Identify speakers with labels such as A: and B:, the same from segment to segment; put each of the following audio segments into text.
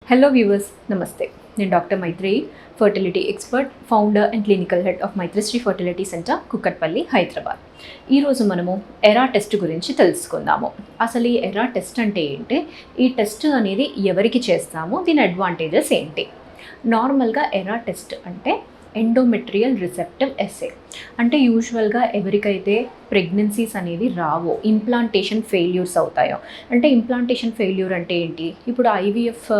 A: Hello viewers, నమస్తే. నేను doctor Maitreyi, fertility expert, founder and clinical head of Maitrisri fertility centre, Kukatpally, Hyderabad. ఈరోజు మనము ఎరా టెస్ట్ గురించి తెలుసుకుందాము. అసలు ఈ ఎరా టెస్ట్ అంటే ఏంటి, ఈ టెస్ట్ అనేది ఎవరికి చేస్తాము, దీని అడ్వాంటేజెస్ ఏంటి? నార్మల్గా ఎరా టెస్ట్ అంటే ఎండోమెట్రియల్ రిసెప్టివ్ ఎస్సే. అంటే యూజువల్గా ఎవరికైతే ప్రెగ్నెన్సీస్ అనేవి రావో, ఇంప్లాంటేషన్ ఫెయిల్యూర్స్ అవుతాయో. అంటే ఇంప్లాంటేషన్ ఫెయిల్యూర్ అంటే ఏంటి, ఇప్పుడు ఐవీఎఫ్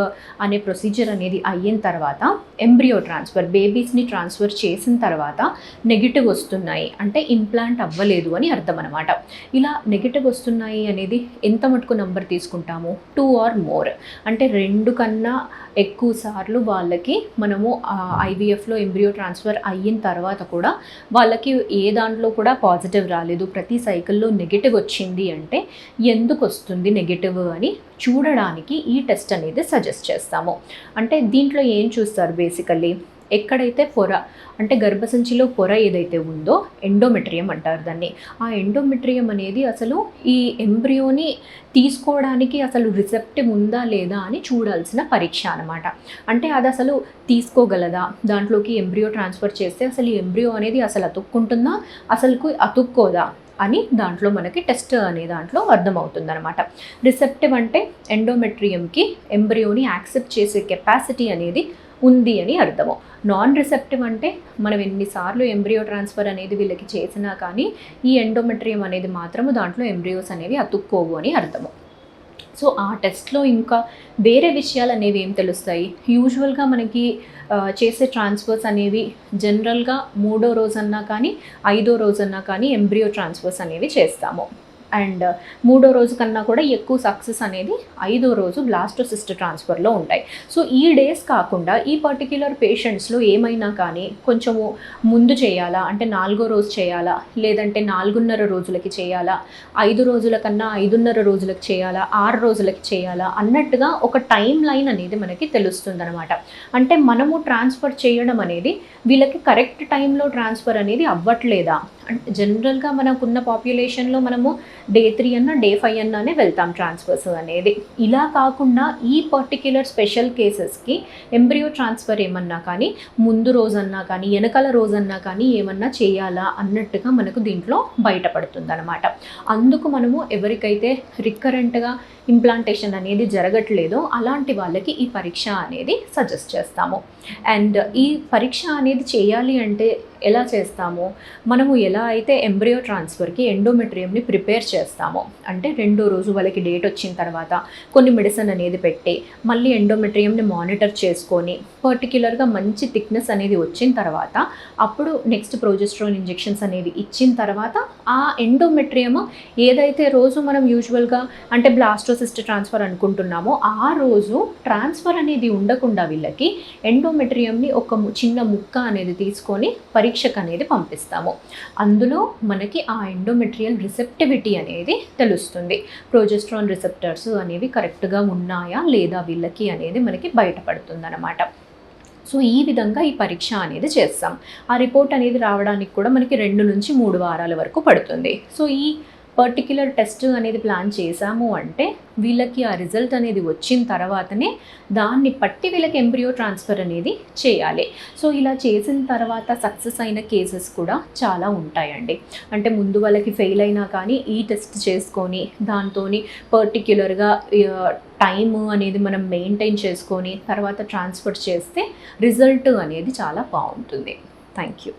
A: అనే ప్రొసీజర్ అనేది అయిన తర్వాత ఎంబ్రియో ట్రాన్స్ఫర్, బేబీస్ని ట్రాన్స్ఫర్ చేసిన తర్వాత నెగిటివ్ వస్తున్నాయి అంటే ఇంప్లాంట్ అవ్వలేదు అని అర్థం అనమాట. ఇలా నెగిటివ్ వస్తున్నాయి అనేది ఎంత మటుకు నంబర్ తీసుకుంటాము, 2 or more, అంటే 2 కన్నా ఎక్కువ సార్లు వాళ్ళకి మనము ఐవీఎఫ్లో ఎంబ్రియో ట్రాన్స్ఫర్ అయిన తర్వాత కూడా వాళ్ళకి ఏ దాంట్లో కూడా పాజిటివ్ రాలేదు, ప్రతి సైకిల్లో నెగిటివ్ వచ్చింది అంటే ఎందుకు వస్తుంది నెగిటివ్ అని చూడడానికి ఈ టెస్ట్ అనేది సజెస్ట్ చేస్తాము. అంటే దీంట్లో ఏం చూస్తారు, బేసికల్లీ ఎక్కడైతే పొర అంటే గర్భసంచిలో పొర ఏదైతే ఉందో ఎండోమెట్రియం అంటారు దాన్ని. ఆ ఎండోమెట్రియం అనేది అసలు ఈ ఎంబ్రియోని తీసుకోవడానికి అసలు రిసెప్టివ్ ఉందా లేదా అని చూడాల్సిన పరీక్ష అనమాట. అంటే అది అసలు తీసుకోగలదా, దాంట్లోకి ఎంబ్రియో ట్రాన్స్ఫర్ చేస్తే అసలు ఈ ఎంబ్రియో అనేది అసలు అతుక్కుంటుందా, అసలుకు అతుక్కోదా అని దాంట్లో మనకి టెస్ట్ అనే దాంట్లో అర్థమవుతుంది అనమాట. రిసెప్టివ్ అంటే ఎండోమెట్రియంకి ఎంబ్రియోని యాక్సెప్ట్ చేసే కెపాసిటీ అనేది ఉంది అని అర్థము. నాన్ రిసెప్టివ్ అంటే మనం ఎన్నిసార్లు ఎంబ్రియో ట్రాన్స్ఫర్ అనేది వీళ్ళకి చేసినా కానీ ఈ ఎండోమెట్రియం అనేది మాత్రము దాంట్లో ఎంబ్రియోస్ అనేవి అతుక్కోవు అని అర్థము. సో ఆ టెస్ట్లో ఇంకా వేరే విషయాలు అనేవి ఏం తెలుస్తాయి, యూజువల్గా మనకి చేసే ట్రాన్స్ఫర్స్ అనేవి జనరల్గా 3వ రోజన్నా కానీ 5వ రోజన్నా కానీ ఎంబ్రియో ట్రాన్స్ఫర్స్ అనేవి చేస్తాము. అండ్ 3వ రోజు కన్నా కూడా ఎక్కువ సక్సెస్ అనేది 5వ రోజు బ్లాస్టోసిస్ట్ ట్రాన్స్ఫర్లో ఉంటాయి. సో ఈ డేస్ కాకుండా ఈ పర్టిక్యులర్ పేషెంట్స్లో ఏమైనా కానీ కొంచెము ముందు చేయాలా, అంటే 4వ రోజు చేయాలా, లేదంటే 4.5 రోజులకి చేయాలా, 5 రోజుల కన్నా 5.5 రోజులకి చేయాలా, 6 రోజులకి చేయాలా అన్నట్టుగా ఒక టైం లైన్ అనేది మనకి తెలుస్తుంది అనమాట. అంటే మనము ట్రాన్స్ఫర్ చేయడం అనేది వీళ్ళకి కరెక్ట్ టైంలో ట్రాన్స్ఫర్ అనేది అవ్వట్లేదా. అంటే జనరల్గా మనకున్న పాపులేషన్లో మనము Day 3 అన్నా Day 5 అన్నానే వెళ్తాం ట్రాన్స్ఫర్స్ అనేది. ఇలా కాకుండా ఈ పర్టిక్యులర్ స్పెషల్ కేసెస్కి ఎంబ్రియో ట్రాన్స్ఫర్ ఏమన్నా కానీ ముందు రోజన్నా కానీ వెనకాల రోజన్నా కానీ ఏమన్నా చేయాలా అన్నట్టుగా మనకు దీంట్లో బయటపడుతుంది అనమాట. అందుకు మనము ఎవరికైతే రికరెంట్గా ఇంప్లాంటేషన్ అనేది జరగట్లేదో అలాంటి వాళ్ళకి ఈ పరీక్ష అనేది సజెస్ట్ చేస్తాము. అండ్ ఈ పరీక్ష అనేది చేయాలి అంటే ఎలా చేస్తాము, మనము ఎలా అయితే ఎంబ్రియో ట్రాన్స్ఫర్కి ఎండోమెట్రియంని ప్రిపేర్ చేస్తామో, అంటే 2వ రోజు వాళ్ళకి డేట్ వచ్చిన తర్వాత కొన్ని మెడిసిన్ అనేది పెట్టి మళ్ళీ ఎండోమెట్రియంని మానిటర్ చేసుకొని పర్టిక్యులర్గా మంచి థిక్నెస్ అనేది వచ్చిన తర్వాత అప్పుడు నెక్స్ట్ ప్రొజెస్ట్రాన్ ఇంజెక్షన్స్ అనేవి ఇచ్చిన తర్వాత ఆ ఎండోమెట్రియం ఏదైతే రోజు మనం యూజువల్గా అంటే బ్లాస్టోసిస్ట్ ట్రాన్స్ఫర్ అనుకుంటున్నామో ఆ రోజు ట్రాన్స్ఫర్ అనేది ఉండకుండా వీళ్ళకి ఎండోమెట్రియంని ఒక చిన్న ముక్క అనేది తీసుకొని పరీక్షకు అనేది పంపిస్తాము. అందులో మనకి ఆ ఎండోమెట్రియల్ రిసెప్టివిటీ అనేది తెలుస్తుంది. ప్రొజెస్ట్రాన్ రిసెప్టర్స్ అనేవి కరెక్ట్గా ఉన్నాయా లేదా వీళ్ళకి అనేది మనకి బయటపడుతుంది అన్నమాట. సో ఈ విధంగా ఈ పరీక్ష అనేది చేస్తాం. ఆ రిపోర్ట్ అనేది రావడానికి కూడా మనకి 2 నుంచి 3 వారాల వరకు పడుతుంది. సో ఈ పర్టిక్యులర్ టెస్ట్ అనేది ప్లాన్ చేశాము అంటే వీళ్ళకి ఆ రిజల్ట్ అనేది వచ్చిన తర్వాతనే దాన్ని పట్టి వీళ్ళకి ఎంబ్రియో ట్రాన్స్ఫర్ అనేది చేయాలి. సో ఇలా చేసిన తర్వాత సక్సెస్ అయిన కేసెస్ కూడా చాలా ఉంటాయండి. అంటే ముందు వాళ్ళకి ఫెయిల్ అయినా కానీ ఈ టెస్ట్ చేసుకొని దాంతో పర్టిక్యులర్గా టైమ్ అనేది మనం మెయింటైన్ చేసుకొని తర్వాత ట్రాన్స్ఫర్ చేస్తే రిజల్ట్ అనేది చాలా బాగుంటుంది. Thank you.